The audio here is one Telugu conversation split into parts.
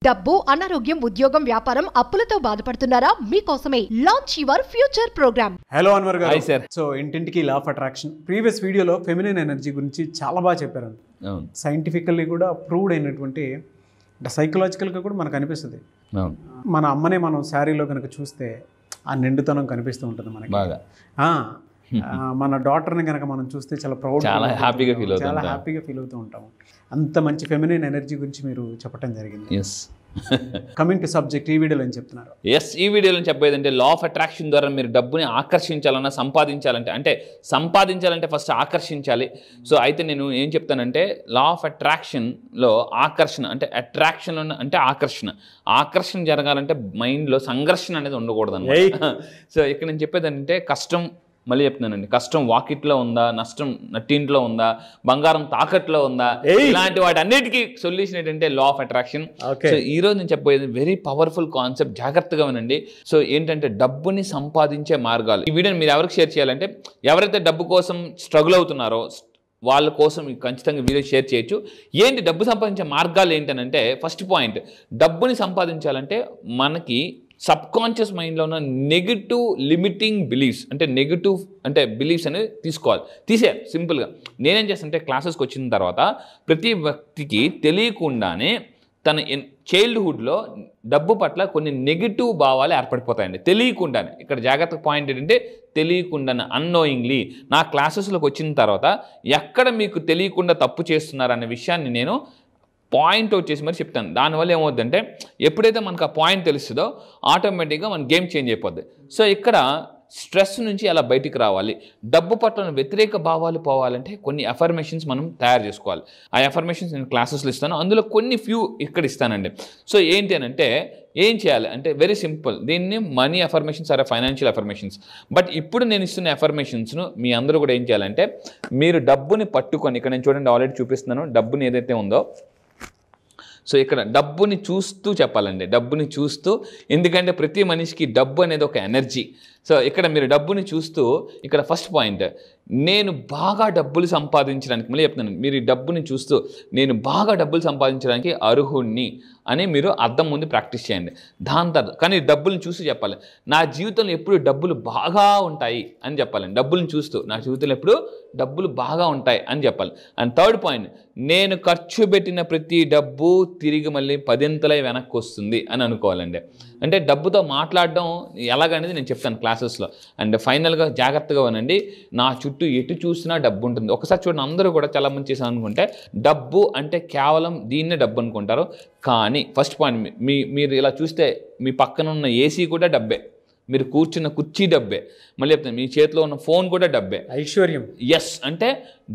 డబ్బు, అనారోగ్యం, ఉద్యోగం, వ్యాపారం, అప్పులతో బాధపడుతున్నారా? మీకోసమే launch your future programme. Hello Anwar గారు. Hi sir. సో ఇంటింటికి లా ఆఫ్ అట్రాక్షన్ ప్రీవియస్ వీడియోలో ఫెమినిన్ ఎనర్జీ గురించి చాలా బాగా చెప్పారు. అవును, సైంటిఫికల్లీ కూడా ప్రూవ్డ్ అయినటువంటి అంటే సైకలాజికల్గా కూడా మనకు అనిపిస్తుంది. అవును, మన అమ్మనే మనం శారీలో కనుక చూస్తే ఆ నిండుతనం కనిపిస్తూ ఉంటుంది మనకి బాగా. మన డాటర్ని కనుక మనం చూస్తే చాలా ప్రౌడ్, చాలా హ్యాపీగా ఫీల్ అవుతాం. చాలా హ్యాపీగా ఫీల్ అవుతూ ఉంటాము. అంత మంచి ఫెమినిన్ ఎనర్జీ గురించి మీరు చెప్పడం జరిగింది. ఎస్ కమింగ్ టు సబ్జెక్ట్, ఈ వీడియోలో ఏం చెప్తున్నారు? ఈ వీడియోలో చెప్పేదంటే లా ఆఫ్ అట్రాక్షన్ ద్వారా మీరు డబ్బుని ఆకర్షించాలన్నా సంపాదించాలంటే ఫస్ట్ ఆకర్షించాలి. సో అయితే నేను ఏం చెప్తానంటే లా ఆఫ్ అట్రాక్షన్లో ఆకర్షణ అంటే అట్రాక్షన్ అంటే ఆకర్షణ జరగాలంటే మైండ్లో సంఘర్షణ అనేది ఉండకూడదు అన్నమాట. సో ఇక్కడ నేను చెప్పేదంటే కష్టం, మళ్ళీ చెప్తున్నానండి, కష్టం వాకిట్లో ఉందా, నష్టం నట్టింట్లో ఉందా, బంగారం తాకట్లో ఉందా, ఇలాంటి వాటి అన్నిటికీ సొల్యూషన్ ఏంటంటే లా ఆఫ్ అట్రాక్షన్. సో ఈ రోజు నేను చెప్పబోయేది వెరీ పవర్ఫుల్ కాన్సెప్ట్, జాగ్రత్తగా వినండి. సో ఏంటంటే డబ్బుని సంపాదించే మార్గాలు. ఈ వీడియోని మీరు ఎవరికి షేర్ చేయాలంటే ఎవరైతే డబ్బు కోసం స్ట్రగుల్ అవుతున్నారో వాళ్ళ కోసం ఖచ్చితంగా వీడియో షేర్ చేయొచ్చు. ఏంటి డబ్బు సంపాదించే మార్గాలు ఏంటనంటే ఫస్ట్ పాయింట్, డబ్బుని సంపాదించాలంటే మనకి సబ్కాన్షియస్ మైండ్లో ఉన్న నెగిటివ్ లిమిటింగ్ బిలీఫ్స్ అంటే బిలీఫ్స్ అనేది తీసేయాలి సింపుల్గా. నేనేం చేస్తానంటే క్లాసెస్కి వచ్చిన తర్వాత ప్రతి వ్యక్తికి తెలియకుండానే తన చైల్డ్హుడ్లో డబ్బు పట్ల కొన్ని నెగిటివ్ భావాలు ఏర్పడిపోతాయండి తెలియకుండానే. ఇక్కడ జాగ్రత్త పాయింట్ ఏంటంటే తెలియకుండానే, అన్నోయింగ్లీ. నా క్లాసెస్లోకి వచ్చిన తర్వాత ఎక్కడ మీకు తెలియకుండా తప్పు చేస్తున్నారనే విషయాన్ని నేను పాయింట్ అవుట్ చేసి మరి చెప్తాను. దానివల్ల ఏమవుతుందంటే ఎప్పుడైతే మనకు ఆ పాయింట్ తెలుస్తుందో ఆటోమేటిక్గా మన గేమ్ చేంజ్ అయిపోద్ది. సో ఇక్కడ స్ట్రెస్ నుంచి ఎలా బయటికి రావాలి, డబ్బు పట్ల వ్యతిరేక భావాలు పోవాలంటే కొన్ని అఫర్మేషన్స్ మనం తయారు చేసుకోవాలి. ఆ అఫర్మేషన్స్ నేను క్లాసెస్లో ఇస్తాను, అందులో కొన్ని ఫ్యూ ఇక్కడ ఇస్తానండి. సో ఏంటి అని అంటే ఏం చేయాలి అంటే వెరీ సింపుల్, దీన్ని money affirmations or financial affirmations. But ఇప్పుడు నేను ఇస్తున్న అఫర్మేషన్స్ను మీ అందరూ కూడా ఏం చేయాలంటే మీరు డబ్బుని పట్టుకొని, ఇక్కడ నేను చూడండి ఆల్రెడీ చూపిస్తున్నాను డబ్బుని ఏదైతే ఉందో. సో ఇక్కడ డబ్బుని చూస్తూ చెప్పాలండి, డబ్బుని చూస్తూ, ఎందుకంటే ప్రతి మనిషికి డబ్బు అనేది ఒక ఎనర్జీ. సో ఇక్కడ మీరు డబ్బుని చూస్తూ, ఇక్కడ ఫస్ట్ పాయింట్, నేను బాగా డబ్బులు సంపాదించడానికి, మళ్ళీ చెప్తున్నాను, మీరు ఈ డబ్బుని చూస్తూ నేను బాగా డబ్బులు సంపాదించడానికి అర్హుణ్ణి అని మీరు అద్దం ముందు ప్రాక్టీస్ చేయండి. దాని తర్వాత కానీ డబ్బులను చూస్తూ చెప్పాలి, నా జీవితంలో ఎప్పుడు డబ్బులు బాగా ఉంటాయి అని చెప్పాలండి. డబ్బులను చూస్తూ నా జీవితంలో ఎప్పుడు డబ్బులు బాగా ఉంటాయి అని చెప్పాలి. అండ్ థర్డ్ పాయింట్, నేను ఖర్చు పెట్టిన ప్రతి డబ్బు తిరిగి మళ్ళీ 10ంతలై వెనక్కి వస్తుంది అని అనుకోవాలండి. అంటే డబ్బుతో మాట్లాడడం ఎలాగనేది నేను చెప్తాను క్లాసెస్లో. అండ్ ఫైనల్గా జాగ్రత్తగా వినండి, నా చుట్టూ ఎటు చూసినా డబ్బు ఉంటుంది. ఒకసారి చూడండి, అందరూ కూడా చాలా మంది చేసాను అనుకుంటే డబ్బు అంటే కేవలం దీన్నే డబ్బు అనుకుంటారు. కానీ ఫస్ట్ పాయింట్, మీరు ఇలా చూస్తే మీ పక్కన ఉన్న ఏసీ కూడా డబ్బే, మీరు కూర్చున్న కుర్చీ డబ్బే, మళ్ళీ చెప్తాను మీ చేతిలో ఉన్న ఫోన్ కూడా డబ్బే, ఐశ్వర్యం. ఎస్, అంటే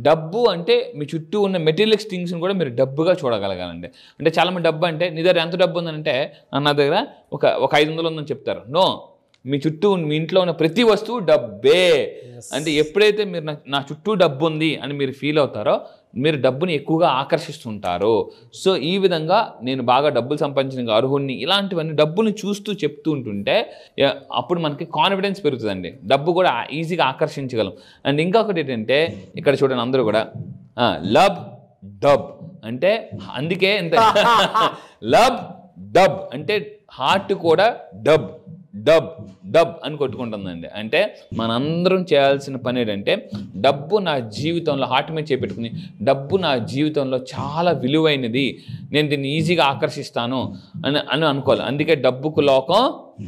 డబ్బు అంటే మీ చుట్టూ ఉన్న మెటీరియల్స్ థింగ్స్ని కూడా మీరు డబ్బుగా చూడగలగాలండి. అంటే చాలామంది డబ్బు అంటే నీ దగ్గర ఎంత డబ్బు ఉందంటే నా దగ్గర ఒక 500 ఉందని చెప్తారు. నో, మీ చుట్టూ మీ ఇంట్లో ఉన్న ప్రతి వస్తువు డబ్బే. అంటే ఎప్పుడైతే మీరు నా చుట్టూ డబ్బు ఉంది అని మీరు ఫీల్ అవుతారో మీరు డబ్బుని ఎక్కువగా ఆకర్షిస్తుంటారు. సో ఈ విధంగా నేను బాగా డబ్బులు సంపాదించిన అర్హుణ్ణి, ఇలాంటివన్నీ డబ్బుని చూస్తూ చెప్తూ ఉంటుంటే అప్పుడు మనకి కాన్ఫిడెన్స్ పెరుగుతుందండి, డబ్బు కూడా ఈజీగా ఆకర్షించగలం. అండ్ ఇంకొకటి ఏంటంటే ఇక్కడ చూడండి అందరూ కూడా లబ్ డబ్ అంటే, అందుకే ఎంత లబ్ డబ్ అంటే హార్ట్ కూడా డబ్ డబ్ డబ్ అని కొట్టుకుంటుందండి. అంటే మనందరం చేయాల్సిన పని ఏంటంటే డబ్బు నా జీవితంలో హార్ట్ మీద చేపెట్టుకుని, డబ్బు నా జీవితంలో చాలా విలువైనది, నేను దీన్ని ఈజీగా ఆకర్షిస్తాను అని అనుకోవాలి. అందుకే డబ్బుకు లోకం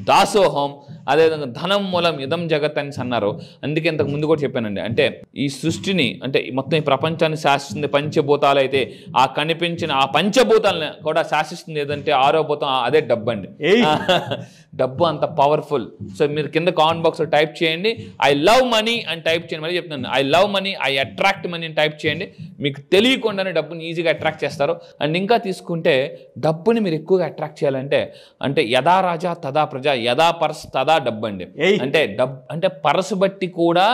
దాసోహం, అదేవిధంగా ధనం మూలం ఇదం జగత్ అని అన్నారు. అందుకే ఇంతకు ముందు కూడా చెప్పానండి, అంటే ఈ సృష్టిని అంటే మొత్తం ఈ ప్రపంచాన్ని శాసిస్తుంది పంచభూతాలు అయితే, ఆ కనిపించిన ఆ పంచభూతాలని కూడా శాసిస్తుంది ఏదంటే 6వ భూతం, అదే డబ్బు అండి. డబ్బు అంత పవర్ఫుల్. సో మీరు కింద కామెంట్ బాక్స్లో టైప్ చేయండి ఐ లవ్ మనీ అని టైప్ చేయండి. మళ్ళీ చెప్తున్నాను, I love money, I attract money అని టైప్ చేయండి. మీకు తెలియకుండానే డబ్బుని ఈజీగా అట్రాక్ట్ చేస్తారు. అండ్ ఇంకా తీసుకుంటే డబ్బుని మీరు ఎక్కువగా అట్రాక్ట్ చేయాలంటే అంటే యథా రాజా తదా ప్రజ, యథా పర్స్ తదా డబ్బు అండి. అంటే అంటే పరసు బట్టి కూడా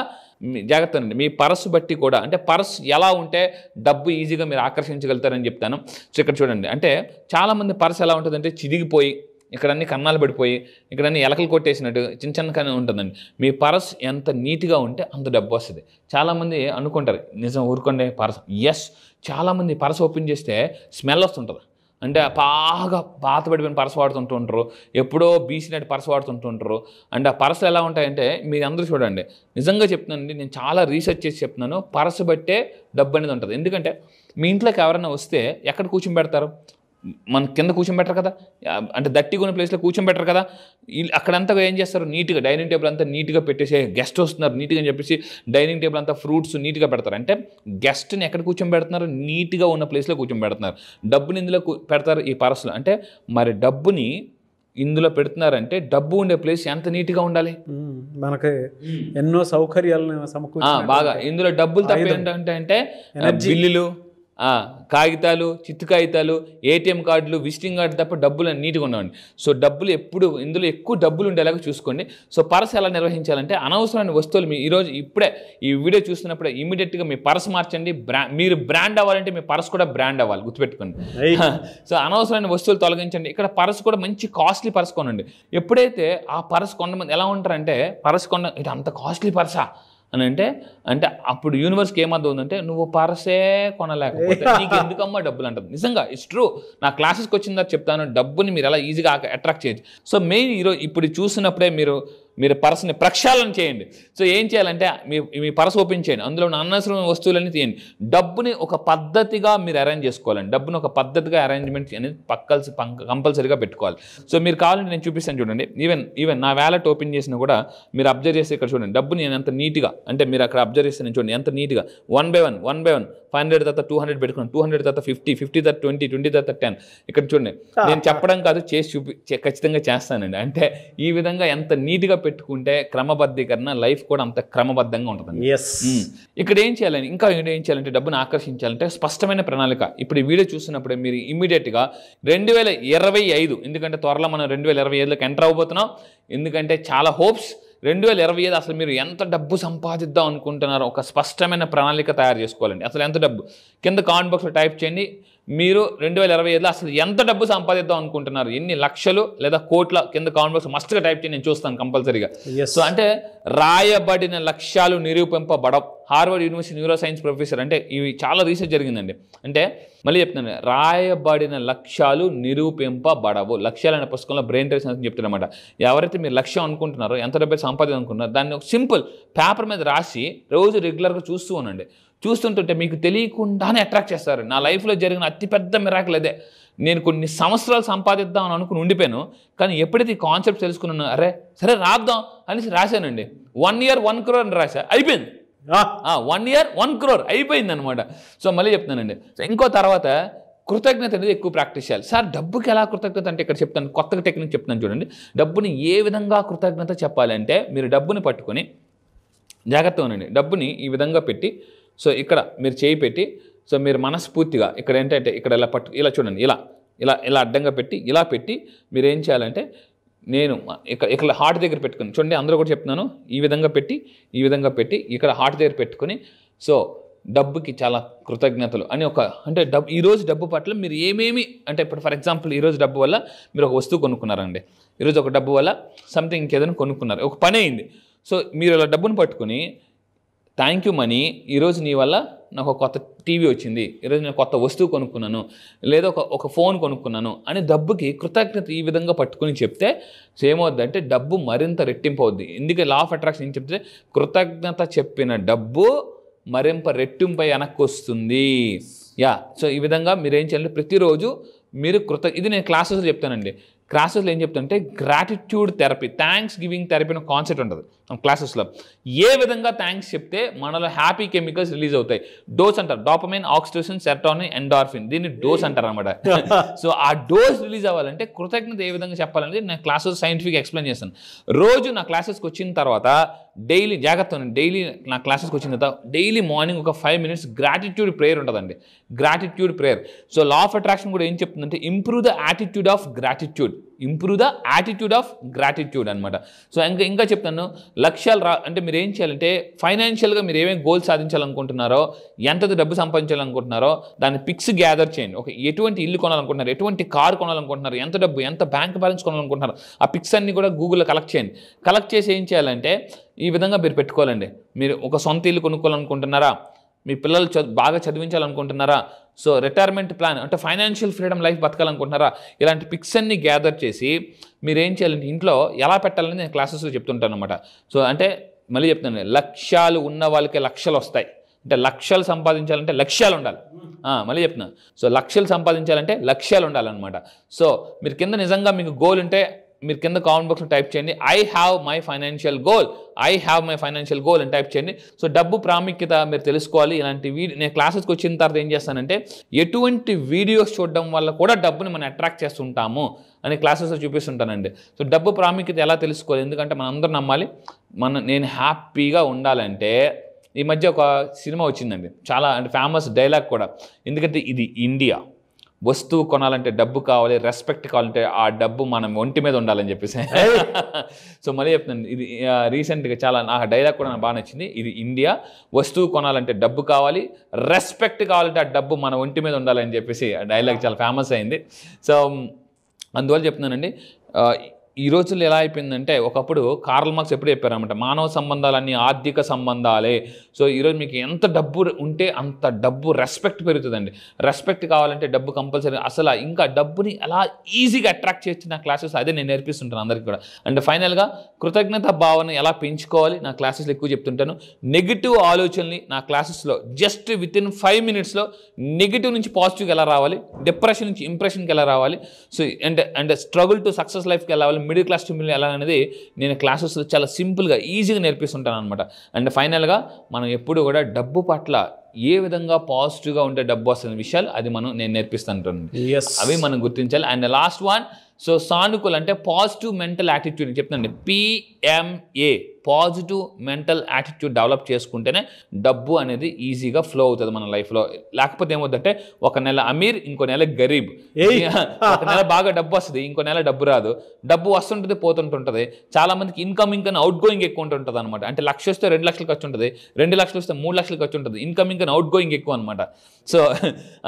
జాగ్రత్త అండి, మీ పరసు బట్టి కూడా, అంటే పర్స్ ఎలా ఉంటే డబ్బు ఈజీగా మీరు ఆకర్షించగలుగుతారని చెప్తాను. సో ఇక్కడ చూడండి, అంటే చాలామంది పర్స్ ఎలా ఉంటుందంటే చిరిగిపోయి, ఇక్కడ అన్ని కన్నాలు పడిపోయి, ఇక్కడ అన్ని ఎలకలు కొట్టేసినట్టు చిన్న ఉంటుందండి. మీ పర్స్ ఎంత నీట్గా ఉంటే అంత డబ్బు వస్తుంది. చాలామంది అనుకుంటారు నిజం ఊరుకోండి పర్స్. ఎస్, చాలామంది పర్స్ ఓపెన్ చేస్తే స్మెల్ వస్తుంటుంది. అంటే బాగా పాతబడిపోయిన పరస వాడుతుంటుంటారు, ఎప్పుడో బీసినట్టు పరస వాడుతుంటుంటారు. అంటే ఆ పరసలు ఎలా ఉంటాయంటే మీరు అందరూ చూడండి, నిజంగా చెప్తున్నానండి, నేను చాలా రీసెర్చ్ చేసి చెప్తున్నాను, పరస బట్టే డబ్బు అనేది ఉంటుంది. ఎందుకంటే మీ ఇంట్లోకి ఎవరైనా వస్తే ఎక్కడ కూర్చొని పెడతారు? మన కింద కూర్చోబెట్టరు కదా, అంటే దట్టిగా ఉన్న ప్లేస్లో కూర్చోబెట్టరు కదా. అక్కడంతా ఏం చేస్తారు, నీట్గా డైనింగ్ టేబుల్ అంతా నీట్గా పెట్టేసి గెస్ట్ వస్తున్నారు నీట్గా అని చెప్పేసి డైనింగ్ టేబుల్ అంతా ఫ్రూట్స్ నీట్గా పెడతారు. అంటే గెస్ట్ని ఎక్కడ కూర్చోబెడుతున్నారు? నీట్గా ఉన్న ప్లేస్లో కూర్చోబెడుతున్నారు. డబ్బుని ఇందులో పెడతారు ఈ పరసలు. అంటే మరి డబ్బుని ఇందులో పెడుతున్నారంటే డబ్బు ఉండే ప్లేస్ ఎంత నీట్గా ఉండాలి? మనకి ఎన్నో సౌకర్యాలను సమకూర్చి బాగా ఇందులో డబ్బులు తప్ప ఏంటంటే బిల్లులు, కాగితాలు, చిత్తు కాగితాలు, ఏటీఎం కార్డులు, విజిటింగ్ కార్డు తప్ప డబ్బులు నీట్గా ఉండవండి. సో డబ్బులు ఎప్పుడు ఇందులో ఎక్కువ డబ్బులు ఉండేలాగా చూసుకోండి. సో పర్స్ ఎలా నిర్వహించాలంటే అనవసరమైన వస్తువులు మీ ఈరోజు ఇప్పుడే ఈ వీడియో చూస్తున్నప్పుడే ఇమీడియట్గా మీ పర్స్ మార్చండి. మీరు బ్రాండ్ అవ్వాలంటే మీ పర్స్ కూడా బ్రాండ్ అవ్వాలి, గుర్తుపెట్టుకోండి. సో అనవసరమైన వస్తువులు తొలగించండి. ఇక్కడ పర్స్ కూడా మంచి కాస్ట్లీ పర్స్ కొనండి. ఎప్పుడైతే ఆ పర్స్ కొంతమంది ఎలా ఉంటారంటే పర్స్ కొన్న ఇది అంత కాస్ట్లీ పర్సా అని అంటే అప్పుడు యూనివర్స్కి ఏమర్థం ఉందంటే నువ్వు పర్సే కొనలేకపోతే నీకు ఎందుకమ్మా డబ్బులు అంటుంది. నిజంగా ఇట్స్ ట్రూ. నా క్లాసెస్కి వచ్చిన తర్వాత చెప్తాను, డబ్బుని మీరు ఎలా ఈజీగా అట్రాక్ట్ చేయొచ్చు. సో మెయిన్ ఈరోజు ఇప్పుడు చూసినప్పుడే మీరు పర్స్ని ప్రక్షాళన చేయండి. సో ఏం చేయాలంటే మీ పర్స్ ఓపెన్ చేయండి, అందులో ఉన్న అనవసరమైన వస్తువులన్నీ తీయండి. డబ్బుని ఒక పద్ధతిగా మీరు అరేంజ్ చేసుకోవాలండి. డబ్బుని ఒక పద్ధతిగా అరేంజ్మెంట్ అనేది కంపల్సరీగా పెట్టుకోవాలి. సో మీరు కావాలంటే నేను చూపిస్తాను చూడండి. ఈవెన్ నా వ్యాలెట్ ఓపెన్ చేసినా కూడా మీరు అబ్జర్వ్ చేస్తే ఇక్కడ చూడండి డబ్బుని నేను ఎంత నీట్గా, అంటే మీరు అక్కడ అబ్జర్వ్ చేస్తే నేను చూడండి ఎంత నీట్గా 1 by 1 500 తర్వాత 200 పెట్టుకున్నాను, 200 తర్వాత 50 తర్వాత 20 తర్వాత 10. ఇక్కడ చూడండి నేను చెప్పడం కాదు, చేసి ఖచ్చితంగా చేస్తానండి. అంటే ఈ విధంగా ఎంత నీట్గా పెట్టుకుంటే క్రమబద్ధీకరణ లైఫ్ కూడా అంత క్రమబద్ధంగా ఉంటుందండి. ఇక్కడ ఏం చేయాలని ఏం చేయాలంటే డబ్బును ఆకర్షించాలంటే స్పష్టమైన ప్రణాళిక. ఇప్పుడు ఈ వీడియో చూస్తున్నప్పుడే మీరు ఇమీడియట్గా 2025, ఎందుకంటే త్వరలో మనం 2025లోకి ఎంటర్ అవబోతున్నాం. ఎందుకంటే చాలా హోప్స్. 2025 అసలు మీరు ఎంత డబ్బు సంపాదిద్దాం అనుకుంటున్నారో ఒక స్పష్టమైన ప్రణాళిక తయారు చేసుకోవాలండి. అసలు ఎంత డబ్బు కింద కామెంట్ బాక్స్లో టైప్ చేయండి. మీరు 2025లో అసలు ఎంత డబ్బు సంపాదిద్దాం అనుకుంటున్నారు, ఎన్ని లక్షలు లేదా కోట్ల కింద కామెంట్ బాక్స్ మస్ట్గా టైప్ చేయండి, నేను చూస్తాను కంపల్సరీగా. సో అంటే రాయబడిన లక్ష్యాలు నిరూపింపబడవు. Harvard university neuroscience professor, అంటే ఇవి చాలా రీసెర్చ్ జరిగిందండి. అంటే మళ్ళీ చెప్తున్నాను, రాయబడిన లక్ష్యాలు నిరూపింపబడవు. లక్ష్యాలు అనే పుస్తకంలో బ్రెయిన్ ట్రేస్ అని చెప్తారన్నమాట. ఎవరైతే మీరు లక్ష్యం అనుకుంటున్నారో, ఎంత డబ్బు సంపాదించాలి అనుకుంటున్నారో, దాన్ని ఒక సింపుల్ పేపర్ మీద రాసి రోజు రెగ్యులర్గా చూస్తూ ఉండండి. చూస్తుంటుంటే మీకు తెలియకుండానే అట్రాక్ట్ చేస్తారు. నా లైఫ్లో జరిగిన అతిపెద్ద మిరాకిల్ అదే. నేను కొన్ని సంవత్సరాలు సంపాదిద్దాం అని అనుకుని ఉండిపోయాను, కానీ ఎప్పుడైతే ఈ కాన్సెప్ట్ తెలుసుకున్నాను, అరే సరే రాద్దాం అనేసి రాశానండి. 1 year 1 crore అని రాశా, అయిపోయింది. 1 year 1 crore అయిపోయింది అనమాట. సో మళ్ళీ చెప్తున్నానండి. సో ఇంకో తర్వాత కృతజ్ఞత అనేది ఎక్కువ ప్రాక్టీస్ చేయాలి. సార్ డబ్బుకి ఎలా కృతజ్ఞత అంటే ఇక్కడ చెప్తాను, కొత్తగా టెక్నిక్ చెప్తాను చూడండి. డబ్బుని ఏ విధంగా కృతజ్ఞత చెప్పాలంటే మీరు డబ్బుని పట్టుకొని జాగ్రత్తగా ఉండండి. డబ్బుని ఈ విధంగా పెట్టి, సో ఇక్కడ మీరు చేయి పెట్టి, సో మీరు మనస్ఫూర్తిగా ఇక్కడ ఏంటంటే ఇక్కడ ఇలా చూడండి, ఇలా అడ్డంగా పెట్టి ఇలా పెట్టి మీరు ఏం చేయాలంటే నేను ఇక్కడ హార్ట్ దగ్గర పెట్టుకుని చూడండి, అందరూ కూడా చెప్తున్నాను, ఈ విధంగా పెట్టి ఇక్కడ హార్ట్ దగ్గర పెట్టుకొని, సో డబ్బుకి చాలా కృతజ్ఞతలు అని అంటే ఈరోజు డబ్బు పట్ల మీరు ఏమేమి అంటే ఇప్పుడు ఫర్ ఎగ్జాంపుల్ ఈరోజు డబ్బు వల్ల మీరు ఒక వస్తువు కొనుక్కున్నారండి. ఈరోజు ఒక డబ్బు వల్ల సంథింగ్ ఇంకేదైనా కొనుక్కున్నారు, ఒక పని అయింది. సో మీరు ఇలా డబ్బును పట్టుకుని థ్యాంక్ యూ మనీ, ఈరోజు నీ వల్ల నాకు ఒక కొత్త టీవీ వచ్చింది, ఈరోజు నేను కొత్త వస్తువు కొనుక్కున్నాను, లేదా ఒక ఫోన్ కొనుక్కున్నాను అని డబ్బుకి కృతజ్ఞత ఈ విధంగా పట్టుకుని చెప్తే ఏమవుద్దంటే డబ్బు మరింత రెట్టింపు అవుద్ది. ఎందుకంటే లా ఆఫ్ అట్రాక్షన్ ఏం చెప్తే కృతజ్ఞత చెప్పిన డబ్బు మరింత రెట్టింపై వెనక్కి వస్తుంది. సో ఈ విధంగా మీరు ఏం చేయాలంటే ప్రతిరోజు మీరు ఇది నేను క్లాసెస్లో చెప్తానండి. క్లాసెస్లో ఏం చెప్తానంటే gratitude therapy, thanks giving therapy అనే కాన్సెప్ట్ ఉంటుంది క్లాసెస్లో. ఏ విధంగా థ్యాంక్స్ చెప్తే మనలో హ్యాపీ కెమికల్స్ రిలీజ్ అవుతాయి. డోస్ అంటారు, డోపమైన్, ఆక్సిటోసిన్, సెరోటోనిన్, ఎండార్ఫిన్, దీన్ని డోస్ అంటారు అనమాట. సో ఆ డోస్ రిలీజ్ అవ్వాలంటే కృతజ్ఞత ఏ విధంగా చెప్పాలనేది నేను క్లాసెస్ సైంటిఫిక్ ఎక్స్ప్లెయిన్ చేస్తాను. రోజు నా క్లాసెస్కి వచ్చిన తర్వాత డైలీ డైలీ నా క్లాసెస్కి వచ్చిన తర్వాత డైలీ మార్నింగ్ ఒక 5 minutes గ్రాటిట్యూడ్ ప్రేయర్ ఉంటుందండి. Gratitude prayer. So law of attraction కూడా ఏం చెప్తుందంటే improve the attitude of gratitude అనమాట. సో ఇంకా చెప్తాను, లక్ష్యాలు అంటే మీరు ఏం చేయాలంటే ఫైనాన్షియల్గా మీరు ఏమేమి గోల్స్ సాధించాలనుకుంటున్నారో, ఎంత డబ్బు సంపాదించాలనుకుంటున్నారో దాన్ని పిక్స్ గ్యాదర్ చేయండి. ఎటువంటి ఇల్లు కొనాలనుకుంటున్నారు, ఎటువంటి కారు కొనాలనుకుంటున్నారు, ఎంత డబ్బు, ఎంత బ్యాంక్ బ్యాలెన్స్ కొనాలనుకుంటున్నారు, ఆ పిక్స్ అన్ని కూడా గూగుల్లో కలెక్ట్ చేయండి. కలెక్ట్ చేసి ఏం చేయాలంటే ఈ విధంగా మీరు పెట్టుకోవాలండి. మీరు ఒక సొంత ఇల్లు కొనుక్కోవాలనుకుంటున్నారా, మీ పిల్లలు బాగా చదివించాలనుకుంటున్నారా, సో రిటైర్మెంట్ ప్లాన్ అంటే ఫైనాన్షియల్ ఫ్రీడమ్ లైఫ్ బతకాలనుకుంటున్నారా, ఇలాంటి పిక్స్ అన్ని గ్యాదర్ చేసి మీరు ఏం చేయాలంటే ఇంట్లో ఎలా పెట్టాలని నేను క్లాసెస్లో చెప్తుంటాను అనమాట. సో అంటే మళ్ళీ చెప్తాను, లక్ష్యాలు ఉన్న వాళ్ళకే లక్షలు వస్తాయి. అంటే లక్షలు సంపాదించాలంటే లక్ష్యాలు ఉండాలి. మళ్ళీ చెప్తున్నా, సో లక్షలు సంపాదించాలంటే లక్ష్యాలు ఉండాలన్నమాట. సో మీరు కింద నిజంగా మీకు గోల్ ఉంటే మీరు కింద కామెంట్ బాక్స్లో టైప్ చేయండి, I have my financial goal అని టైప్ చేయండి. సో డబ్బు ప్రాముఖ్యత మీరు తెలుసుకోవాలి. ఇలాంటి నేను క్లాసెస్కి వచ్చిన తర్వాత ఏం చేస్తానంటే ఎటువంటి వీడియోస్ చూడడం వల్ల కూడా డబ్బుని మనం అట్రాక్ట్ చేస్తుంటాము అని క్లాసెస్లో చూపిస్తుంటానండి. సో డబ్బు ప్రాముఖ్యత ఎలా తెలుసుకోవాలి, ఎందుకంటే మనం అందరూ నమ్మాలి. నేను హ్యాపీగా ఉండాలంటే ఈ మధ్య ఒక సినిమా వచ్చిందండి, చాలా అంటే ఫేమస్ డైలాగ్ కూడా, ఎందుకంటే ఇది ఇండియా, వస్తువు కొనాలంటే డబ్బు కావాలి, రెస్పెక్ట్ కావాలంటే ఆ డబ్బు మనం ఒంటి మీద ఉండాలని చెప్పేసి. సో మళ్ళీ చెప్తున్నాను, ఇది రీసెంట్గా చాలా నాకు డైలాగ్ కూడా నాకు బాగా నచ్చింది. ఇది ఇండియా, వస్తువు కొనాలంటే డబ్బు కావాలి, రెస్పెక్ట్ కావాలంటే ఆ డబ్బు మన ఒంటి మీద ఉండాలని చెప్పేసి ఆ డైలాగ్ చాలా ఫేమస్ అయింది. సో అందువల్ల చెప్తున్నానండి, ఈ రోజుల్లో ఎలా అయిపోయిందంటే, ఒకప్పుడు కార్ల్ మార్క్స్ ఎప్పుడు చెప్పారన్నమాట, మానవ సంబంధాలన్నీ ఆర్థిక సంబంధాలే. సో ఈరోజు మీకు ఎంత డబ్బు ఉంటే అంత డబ్బు రెస్పెక్ట్ పెరుగుతుందండి. రెస్పెక్ట్ కావాలంటే డబ్బు కంపల్సరీ. అసలు ఇంకా డబ్బుని ఎలా ఈజీగా అట్రాక్ట్ చేయొచ్చు నా క్లాసెస్ అదే నేను నేర్పిస్తుంటాను అందరికీ కూడా. అండ్ ఫైనల్గా కృతజ్ఞత భావన ఎలా పెంచుకోవాలి నా క్లాసెస్లో ఎక్కువ చెప్తుంటాను. నెగిటివ్ ఆలోచనని నా క్లాసెస్లో జస్ట్ వితిన్ 5 minutesలో నెగిటివ్ నుంచి పాజిటివ్కి ఎలా రావాలి, డిప్రెషన్ నుంచి ఇంప్రెషన్కి ఎలా రావాలి, so and struggle to success లైఫ్కి ఎలా రావాలి, మిడిల్ క్లాస్ టు మిడిల్ ఎలా అనేది నేను క్లాసెస్లో చాలా సింపుల్గా ఈజీగా నేర్పిస్తుంటాను అనమాట. అండ్ ఫైనల్గా మనం ఎప్పుడు కూడా డబ్బు పట్ల ఏ విధంగా పాజిటివ్గా ఉంటే డబ్బు వస్తున్న విషయాలు అది నేను నేర్పిస్తుంటాను. అవి మనం గుర్తించాలి. అండ్ లాస్ట్ వన్, సో సానుకూల అంటే పాజిటివ్ మెంటల్ యాటిట్యూడ్ చెప్తానండి, PMA positive mental attitude develop చేసుకుంటేనే డబ్బు అనేది ఈజీగా ఫ్లో అవుతుంది మన లైఫ్లో. లేకపోతే ఏమవుతుందంటే ఒక నెల అమీర్, ఇంకో నెల గరీబ్. ఒక నెల బాగా డబ్బు వస్తుంది, ఇంకో నెల డబ్బు రాదు. డబ్బు వస్తుంటుంది, పోతుంటుంటుంది. చాలా మందికి ఇన్కమింగ్ అని అవుట్ గోయింగ్ ఎక్కువ ఉంటుంది అనమాట. అంటే 1 లక్ష వస్తే 2 లక్షలు ఖర్చు ఉంటుంది, 2 లక్షలు వస్తే 3 లక్షలు ఖర్చు ఉంటుంది. ఇన్కమింగ్ అని అవుట్ గోయింగ్ ఎక్కువ అనమాట. సో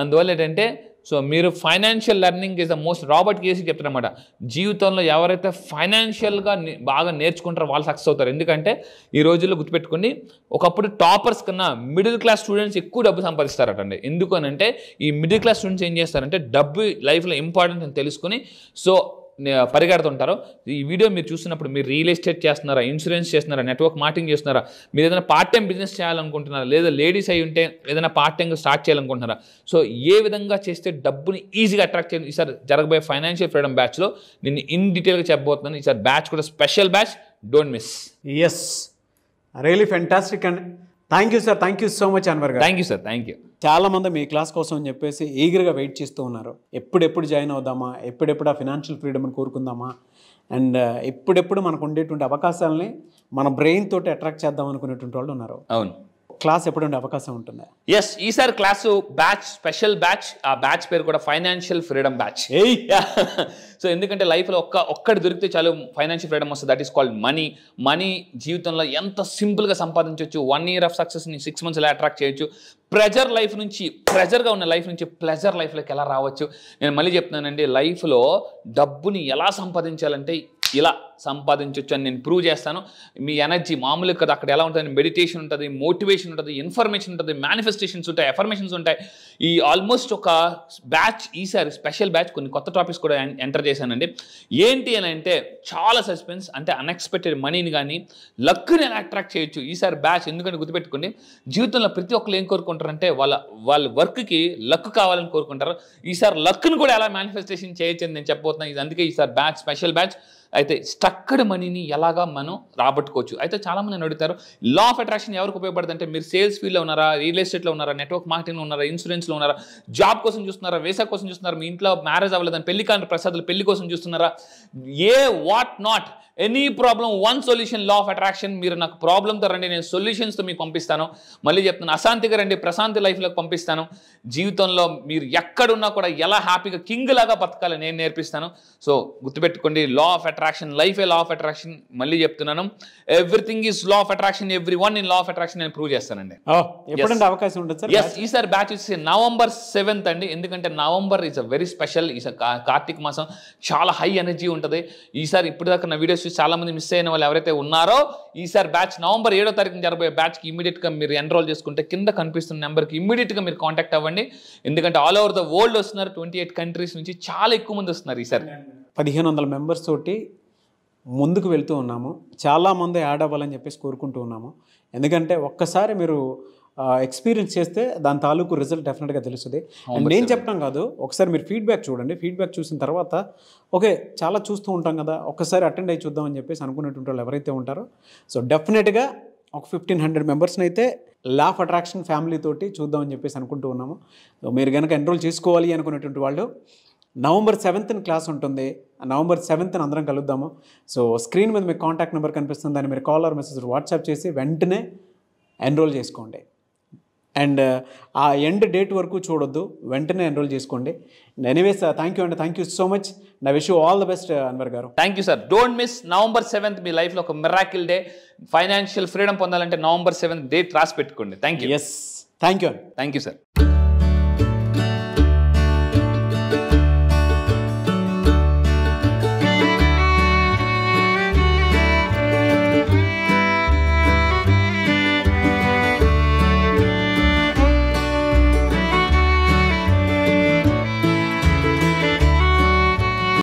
అందువల్ల ఏంటంటే, సో మీరు financial learning is the most, Robert కేసీ చెప్తారనమాట, జీవితంలో ఎవరైతే ఫైనాన్షియల్గా బాగా నేర్చుకుంటారో వాళ్ళు సక్సెస్ అవుతారు. ఎందుకంటే ఈ రోజుల్లో గుర్తుపెట్టుకోండి, ఒకప్పుడు టాపర్స్ కన్నా మిడిల్ క్లాస్ స్టూడెంట్స్ ఎక్కువ డబ్బు సంపాదిస్తారటండి. ఎందుకు అని అంటే ఈ మిడిల్ క్లాస్ స్టూడెంట్స్ ఏం చేస్తారంటే డబ్బు లైఫ్లో ఇంపార్టెంట్ అని తెలుసుకుని సో పరిగెడుతుంటారు. ఈ వీడియో మీరు చూసినప్పుడు మీరు రియల్ ఎస్టేట్ చేస్తున్నారా, ఇన్సూరెన్స్ చేస్తున్నారా, నెట్వర్క్ మార్కెటింగ్ చేస్తున్నారా, మీరు ఏదైనా పార్ట్ టైం బిజినెస్ చేయాలనుకుంటున్నారా, లేదా లేడీస్ అయి ఉంటే ఏదైనా పార్ట్ టైంగా స్టార్ట్ చేయాలనుకుంటున్నారా, సో ఏ విధంగా చేస్తే డబ్బుని ఈజీగా అట్రాక్ట్ చేయండి. ఈసారి జరగబోయే ఫైనాన్షియల్ ఫ్రీడమ్ బ్యాచ్లో నేను ఇన్ డీటెయిల్గా చెప్పబోతున్నాను. ఈసారి బ్యాచ్ కూడా special batch, don't miss. Yes, really fantastic అండి. Thank you sir, thank you so much Anwar గారు. Thank you sir, thank you. చాలామంది మీ క్లాస్ కోసం అని చెప్పేసి ఈగర్గా వెయిట్ చేస్తూ ఉన్నారు. ఎప్పుడెప్పుడు జాయిన్ అవుదామా, ఎప్పుడెప్పుడు ఆ ఫినాన్షియల్ ఫ్రీడమ్ని కోరుకుందామా, అండ్ ఎప్పుడెప్పుడు మనకు ఉండేటువంటి అవకాశాలని మన బ్రెయిన్ తోటి అట్రాక్ట్ చేద్దాం అనుకునేటువంటి వాళ్ళు ఉన్నారు. అవును. క్లాస్ ఎప్పుడు ఉండే అవకాశం ఉంటుంది? ఎస్, ఈసారి క్లాసు బ్యాచ్ స్పెషల్ బ్యాచ్. ఆ బ్యాచ్ పేరు కూడా ఫైనాన్షియల్ ఫ్రీడమ్ బ్యాచ్. సో ఎందుకంటే లైఫ్లో ఒక్కటి దొరికితే చాలు ఫైనాన్షియల్ ఫ్రీడమ్ వస్తుంది. దట్ ఈస్ కాల్డ్ మనీ జీవితంలో ఎంత సింపుల్గా సంపాదించవచ్చు. 1 year ఆఫ్ సక్సెస్ని 6 months ఎలా అట్రాక్ట్ చేయొచ్చు. ప్రెజర్గా ఉన్న లైఫ్ నుంచి ప్లెజర్ లైఫ్లోకి ఎలా రావచ్చు. నేను మళ్ళీ చెప్తున్నానండి, లైఫ్లో డబ్బుని ఎలా సంపాదించాలంటే ఇలా సంపాదించవచ్చు అని నేను ప్రూవ్ చేస్తాను. మీ ఎనర్జీ మామూలుగా కదా, అక్కడ ఎలా ఉంటుంది, మెడిటేషన్ ఉంటుంది, మోటివేషన్ ఉంటుంది, ఇన్ఫర్మేషన్ ఉంటుంది, మేనిఫెస్టేషన్స్ ఉంటాయి, ఎఫర్మేషన్స్ ఉంటాయి. ఈ ఆల్మోస్ట్ ఒక బ్యాచ్, ఈసారి స్పెషల్ బ్యాచ్ కొన్ని కొత్త టాపిక్స్ కూడా ఎంటర్ చేశానండి. ఏంటి అని అంటే చాలా సస్పెన్స్, అంటే అన్ఎక్స్పెక్టెడ్ మనీని కానీ లక్ని ఎలా అట్రాక్ట్ చేయొచ్చు ఈసారి బ్యాచ్. ఎందుకంటే గుర్తుపెట్టుకోండి, జీవితంలో ప్రతి ఒక్కరు ఏం కోరుకుంటారంటే వాళ్ళ వర్క్కి లక్ కావాలని కోరుకుంటారు. ఈసారి లక్ను కూడా ఎలా మేనిఫెస్టేషన్ చేయొచ్చు అని నేను చెప్పబోతున్నాను. అందుకే ఈసారి బ్యాచ్ స్పెషల్ బ్యాచ్. అయితే స్టక్కడ్ మనీని ఎలాగా మనం రాబట్టుకోవచ్చు. అయితే చాలామంది నన్ను అడుగుతారు, లా ఆఫ్ అట్రాక్షన్ ఎవరికి ఉపయోగపడుతుంది అంటే, మీరు సేల్స్ ఫీల్డ్లో ఉన్నారా, రియల్ ఎస్టేట్లో ఉన్నారా, నెట్వర్క్ మార్కెటింగ్లో ఉన్నారా, ఇన్సూరెన్స్లో ఉన్నారా, జాబ్ కోసం చూస్తున్నారా, వీసా కోసం చూస్తున్నారా, మీ ఇంట్లో మ్యారేజ్ అవ్వలేదని పెళ్లి కాని ప్రసాదులు పెళ్లి కోసం చూస్తున్నారా, what not any problem, one solution, law of attraction. మీరు నాకు ప్రాబ్లంతో రండి, నేను సొల్యూషన్స్తో మీకు పంపిస్తాను. మళ్ళీ చెప్తాను, అశాంతిగా రండి, ప్రశాంతి లైఫ్లోకి పంపిస్తాను. జీవితంలో మీరు ఎక్కడున్నా కూడా ఎలా హ్యాపీగా కింగ్ లాగా బతకాలి నేను నేర్పిస్తాను. సో గుర్తుపెట్టుకోండి, లా of attraction, life A law of attraction. మళ్ళీ చెప్తున్నాను, everything is law of attraction, every one in law of attraction నేను ప్రూవ్ చేస్తానండి. అవకాశం ఉంటుంది సార్? ఎస్, ఈసారి బ్యాచ్ వచ్చేసి November 7th అండి. ఎందుకంటే November is a very special. ఈసారి కార్తీక మాసం చాలా హై ఎనర్జీ ఉంటుంది. ఈసారి ఇప్పుడు దాకా నా వీడియోస్ వచ్చేసి చాలామంది మిస్ అయిన వాళ్ళు ఎవరైతే ఉన్నారో ఈసారి బ్యాచ్ నవంబర్ 7వ తారీఖున జరబోయే బ్యాచ్కి ఇమీడియట్గా మీరు ఎన్రోల్ చేసుకుంటే కింద కనిపిస్తున్న నెంబర్కి ఇమీడియట్గా మీరు కాంటాక్ట్ అవ్వండి. ఎందుకంటే ఆల్ ఓవర్ ద వరల్డ్ వస్తున్నారు, 28 కంట్రీస్ నుంచి చాలా ఎక్కువ మంది వస్తున్నారు ఈసారి. 1500 మెంబర్స్ తోటి ముందుకు వెళ్తూ ఉన్నాము. చాలామంది యాడ్ అవ్వాలని చెప్పేసి కోరుకుంటూ ఉన్నాము. ఎందుకంటే ఒక్కసారి మీరు ఎక్స్పీరియన్స్ చేస్తే దాని తాలూకు రిజల్ట్ డెఫినెట్గా తెలుస్తుంది. అండ్ నేను చెప్పడం కాదు, ఒకసారి మీరు ఫీడ్బ్యాక్ చూడండి. ఫీడ్బ్యాక్ చూసిన తర్వాత ఓకే చాలా చూస్తూ ఉంటాం కదా, ఒక్కసారి అటెండ్ అయ్యి చూద్దామని చెప్పేసి అనుకునేటువంటి వాళ్ళు ఎవరైతే ఉంటారో సో డెఫినెట్గా ఒక 1500 మెంబర్స్ని అయితే లా ఆఫ్ అట్రాక్షన్ ఫ్యామిలీ తోటి చూద్దామని చెప్పేసి అనుకుంటూ ఉన్నాము. సో మీరు కనుక ఎన్రోల్ చేసుకోవాలి అనుకునేటువంటి వాళ్ళు నవంబర్ 7th క్లాస్ ఉంటుంది. నవంబర్ 7th అందరం కలుద్దాము. సో స్క్రీన్ మీద మీకు కాంటాక్ట్ నెంబర్ కనిపిస్తుంది, దాన్ని మీరు కాల్ ఆర్ మెసేజ్ వాట్సాప్ చేసి వెంటనే ఎన్రోల్ చేసుకోండి. అండ్ ఆ ఎండ్ డేట్ వరకు చూడొద్దు, వెంటనే ఎన్రోల్ చేసుకోండి. ఎనీవేస్ థ్యాంక్ యూ అండి, థ్యాంక్ యూ సో మచ్. నా wish you all the best Anwar గారు. Thank you sir. Don't miss November 7th మీ లైఫ్లో ఒక మిరాకిల్ డే. ఫైనాన్షియల్ ఫ్రీడమ్ పొందాలంటే నవంబర్ 7th డేట్ రాసి పెట్టుకోండి. Thank you. Yes, thank you. Thank you sir.